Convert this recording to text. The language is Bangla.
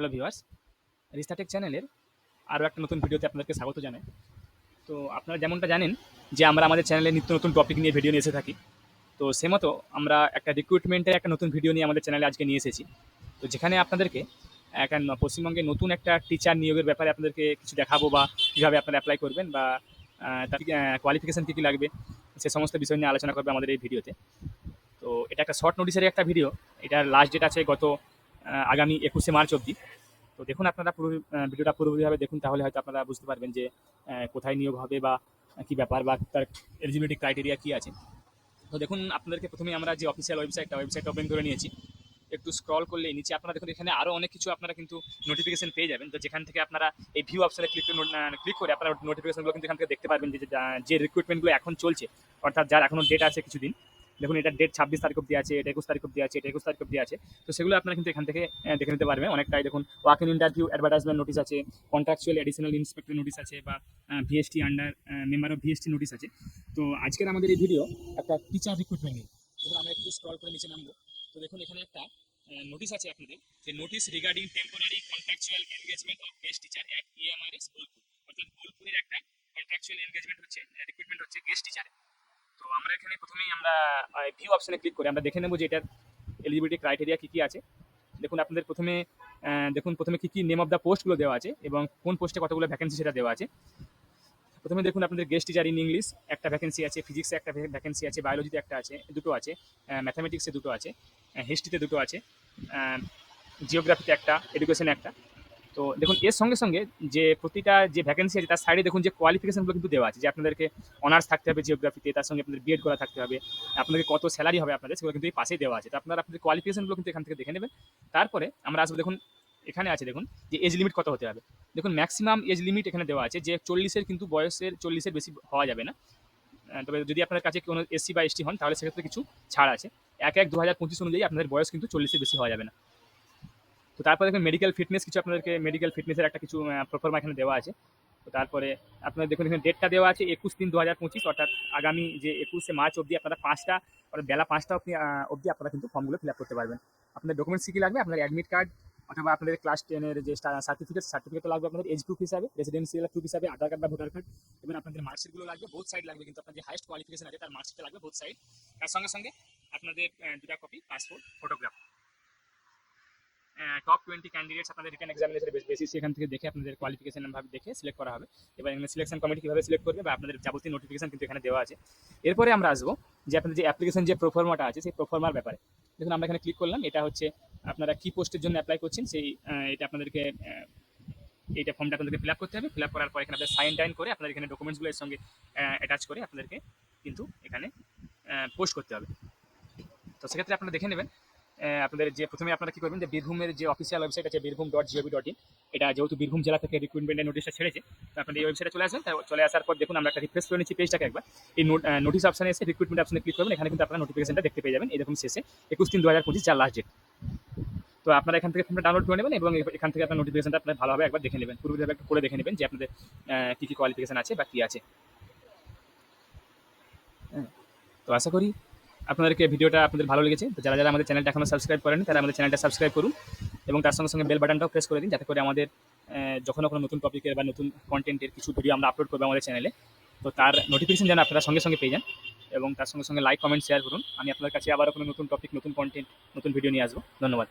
হ্যালো ভিউয়ার্স, রিস্তা টেক চ্যানেলের আরও একটা নতুন ভিডিওতে আপনাদেরকে স্বাগত জানাই। তো আপনারা যেমনটা জানেন যে আমরা আমাদের চ্যানেলে নিত্য নতুন টপিক নিয়ে ভিডিও নিয়ে এসে থাকি। তো সে মতো আমরা একটা রিক্রুটমেন্টের একটা নতুন ভিডিও নিয়ে আমাদের চ্যানেলে আজকে নিয়ে এসেছি। তো যেখানে আপনাদেরকে একটা পশ্চিমবঙ্গে নতুন একটা টিচার নিয়োগের ব্যাপারে আপনাদেরকে কিছু দেখাবো, বা কীভাবে আপনারা অ্যাপ্লাই করবেন, বা তার কোয়ালিফিকেশান কী কী লাগবে, সে সমস্ত বিষয় নিয়ে আলোচনা করবে আমাদের এই ভিডিওতে। তো এটা একটা শর্ট নোটিসের একটা ভিডিও। এটার লাস্ট ডেট আছে গত আগামী 21শে মার্চ অবধি। তো দেখুন, আপনারা পুরো ভিডিওটা পুরোপুরিভাবে দেখুন, তাহলে হয়তো আপনারা বুঝতে পারবেন যে কোথায় নিয়োগ হবে, বা কী ব্যাপার, বা তার এলিজিবিলিটি ক্রাইটেরিয়া কী আছে। তো দেখুন, আপনাদেরকে প্রথমেই আমরা যে অফিসিয়াল ওয়েবসাইট ওপেন করে নিয়েছি। একটু স্ক্রল করলে নিচে আপনারা দেখুন, এখানে আরও অনেক কিছু আপনারা কিন্তু নোটিফিকেশন পেয়ে যাবেন। তো যেখান থেকে আপনারা এই ভিউ অপশনে ক্লিক করে আপনারা নোটিফিকেশনগুলো কিন্তু এখান থেকে দেখতে পারবেন যে রিক্রুটমেন্টগুলো এখন চলছে, অর্থাৎ যার এখনও ডেট আছে কিছুদিন। দেখুন, এটা ডেট 26 তারিখ অব্দি আছে, এটা 21 তারিখ অব্দি আছে, এটা 21 তারিখ অব্দি আছে। তো সেগুলো আপনারা কিন্তু এখান থেকে দেখে নিতে পারবেন অনেকটাই। দেখুন, walk in interview advertisement notice আছে, কন্ট্রাকচুয়াল অ্যাডিশনাল ইন্সপেক্টর নোটিস আছে, বা VST under member of VST notice আছে। তো আজকের আমাদের এই ভিডিও একটা টিচার রিক্রুটমেন্ট নিয়ে। দেখুন, আমরা একটু স্ক্রল করে নিচে নামবো। তো দেখুন, এখানে একটা নোটিস আছে আপনাদের, যে notice regarding temporary contractual engagement of guest teacher at EMRS Bolpur. অর্থাৎ বোলপুরের একটা কন্ট্রাকচুয়াল এনগেজমেন্ট হচ্ছে, রিক্রুটমেন্ট হচ্ছে গেস্ট টিচারে। তো আমরা এখানে প্রথমেই আমরা ভিউ অপশনে ক্লিক করে আমরা দেখে নেব যে এটার এলিজিবিলিটি ক্রাইটেরিয়া কী কী আছে। দেখুন, আপনাদের প্রথমে কী কী নেম অফ দ্য পোস্টগুলো দেওয়া আছে এবং কোন পোস্টে কতগুলো ভ্যাকেন্সি সেটা দেওয়া আছে। প্রথমে দেখুন, আপনাদের গেস্ট টিচার ইন ইংলিশ একটা ভ্যাকেন্সি আছে, ফিজিক্সে একটা ভ্যাকেন্সি আছে, বায়োলজিতে একটা আছে, দুটো আছে, ম্যাথামেটিক্সে দুটো আছে, হিস্ট্রিতে দুটো আছে, জিওগ্রাফিতে একটা, এডুকেশনে একটা। তো দেখুন, এর সঙ্গে সঙ্গে যে প্রতিটা যে ভ্যাকেন্সি আছে তার সাইডে দেখুন যে কোয়ালিফিকেশনগুলো কিন্তু দেওয়া আছে, যে আপনাদেরকে অনার্স থাকতে হবে জিওগ্রাফিতে, তার সঙ্গে আপনাদের বিএড করা থাকতে হবে, আপনাদের কত স্যালারি হবে আপনাদের, সেগুলো কিন্তু এই পাশেই দেওয়া আছে। তো আপনারা আপনাদের কোয়ালিফিকেশনগুলো কিন্তু এখান থেকে দেখে নেবেন। তারপরে আমরা আসবো, দেখুন এখানে আছে, দেখুন যে এজ লিমিট কত হতে হবে। দেখুন, ম্যাক্সিমাম এজ লিমিট এখানে দেওয়া আছে, যে 40-এর কিন্তু বয়সের 40-এর বেশি হওয়া যাবে না। তবে যদি আপনার কাছে কোনো এসসি বা এসটি হন তাহলে সেক্ষেত্রে কিছু ছাড় আছে। 1/1/2025 অনুযায়ী আপনাদের বয়স কিন্তু 40-এর বেশি হওয়া যাবে না। তো তারপরে দেখুন, মেডিকেল ফিটনেস, কিছু আপনাদেরকে মেডিকেল ফিটনেসের একটা কিছু প্রোফার্মা এখানে দেওয়া আছে। তো তারপরে আপনারা দেখুন, এখানে ডেটটা দেওয়া আছে 21/3/2025, অর্থাৎ আগামী যে 21শে মার্চ অবধি আপনারা বেলা 5টা অবধি আপনারা কিন্তু ফর্মগুলো ফিল আপ করতে পারবেন। আপনাদের ডকুমেন্টস কী লাগবে, আপনাদের অ্যাডমিট কার্ড অথবা আপনাদের ক্লাস 10-এর যে সার্টিফিকেট লাগবে, আপনাদের এজ প্রুফ হিসাবে, রেসিডেন্সিয়াল প্রুফ হিসাবে আধার কার্ড বা ভোটার কার্ড, এবং আপনাদের মার্কশিটগুলো লাগবে, বোথ সাইড লাগবে, কিন্তু আপনার যে হাইস্ট কোয়ালিফিকেশন আছে তার মার্কশিটটা লাগবে বোথ সাইড। তার সঙ্গে সঙ্গে আপনাদের 2টা copy passport photograph. Top 20 candidates আপনাদের রিটেন এক্সামিনেশনের বেসিস এখান থেকে দেখে আপনাদের কোয়ালিফিকেশন ভাবে দেখে সিলেক্ট করা হবে। এবার এখানে সিলেকশন কমিটি কীভাবে সিলেক্ট করবে, বা আপনাদের যাবতীয় নোটিফিকেশন কিন্তু এখানে দেওয়া আছে। এরপরে আমরা আসবো যে আপনাদের যে অ্যাপ্লিকেশন যে প্রোফর্মাটা আছে সেই প্রোফর্মার ব্যাপারে। দেখুন, আমরা এখানে ক্লিক করলাম। এটা হচ্ছে আপনারা কী পোস্টের জন্য অ্যাপ্লাই করছেন, সেই এটা আপনাদেরকে এইটা ফর্মটা আপনাদেরকে ফিল আপ করতে হবে। ফিল আপ করার পর এখানে আপনাদের সাইন টাইন করে আপনাদের এখানে ডকুমেন্টসগুলো এর সঙ্গে অ্যাটাচ করে আপনাদেরকে কিন্তু এখানে পোস্ট করতে হবে। তো সেক্ষেত্রে আপনারা দেখে নেবেন আপনাদের যে প্রথমে আপনারা কী করবেন, যে বীরভূমের যে অফিসিয়াল ওয়েবসাইট আছে বীরভূম.gov.in, এটা যেহেতু বীরভূম জেলা থেকে রিক্রুটমেন্টের নোটিশটা ছেড়েছে, তো আপনাদের এই ওয়েবসাইটে চলে আসবেন। চলে আসার পর দেখুন, আমরা একটা রিফ্রেশ করে নিচ্ছি পেজটাকে একবার। এই নোটিশ অপশানে এসে রিক্রুটমেন্ট অপশানে ক্লিক করবেন। এখানে কিন্তু আপনারা নোটিফিকেশনটা দেখতে পেয়ে যাবেন। এই দেখুন, শেষে 21/3/2025 যার লাস্ট ডেট। তো আপনারা এখান থেকে ফর্মটা ডাউনলোড করে নেবেন এবং এখান থেকে আপনার নোটিফিকেশনটা আপনারা ভালোভাবে একবার দেখে নেবেন, পুরোপুরিভাবে একটু করে দেখে নেবেন যে আপনাদের কী কী কোয়ালিফিকেশন আছে বা কী আছে। তো আশা করি আপনাদেরকে ভিডিওটা আপনাদের ভালো লেগেছে। তো যারা আমাদের চ্যানেলটা এখনও সাবস্ক্রাইব করেনি তারা আমাদের চ্যানেলটা সাবস্ক্রাইব করুন, এবং তার সঙ্গে সঙ্গে বেল বাটনটাও প্রেস করে দিন, যাতে করে আমাদের যখনও কোনো নতুন টপিকের বা নতুন কন্টেন্টের কিছু ভিডিও আমরা আপলোড করবো আমাদের চ্যানেলে, তো তার নোটিফিকেশন যেন আপনারা সঙ্গে সঙ্গে পেয়ে যান। এবং তার সঙ্গে সঙ্গে লাইক, কমেন্ট, শেয়ার করুন। আমি আপনার কাছে আবারও কোনো নতুন টপিক, নতুন কন্টেন্ট, নতুন ভিডিও নিয়ে আসবো। ধন্যবাদ।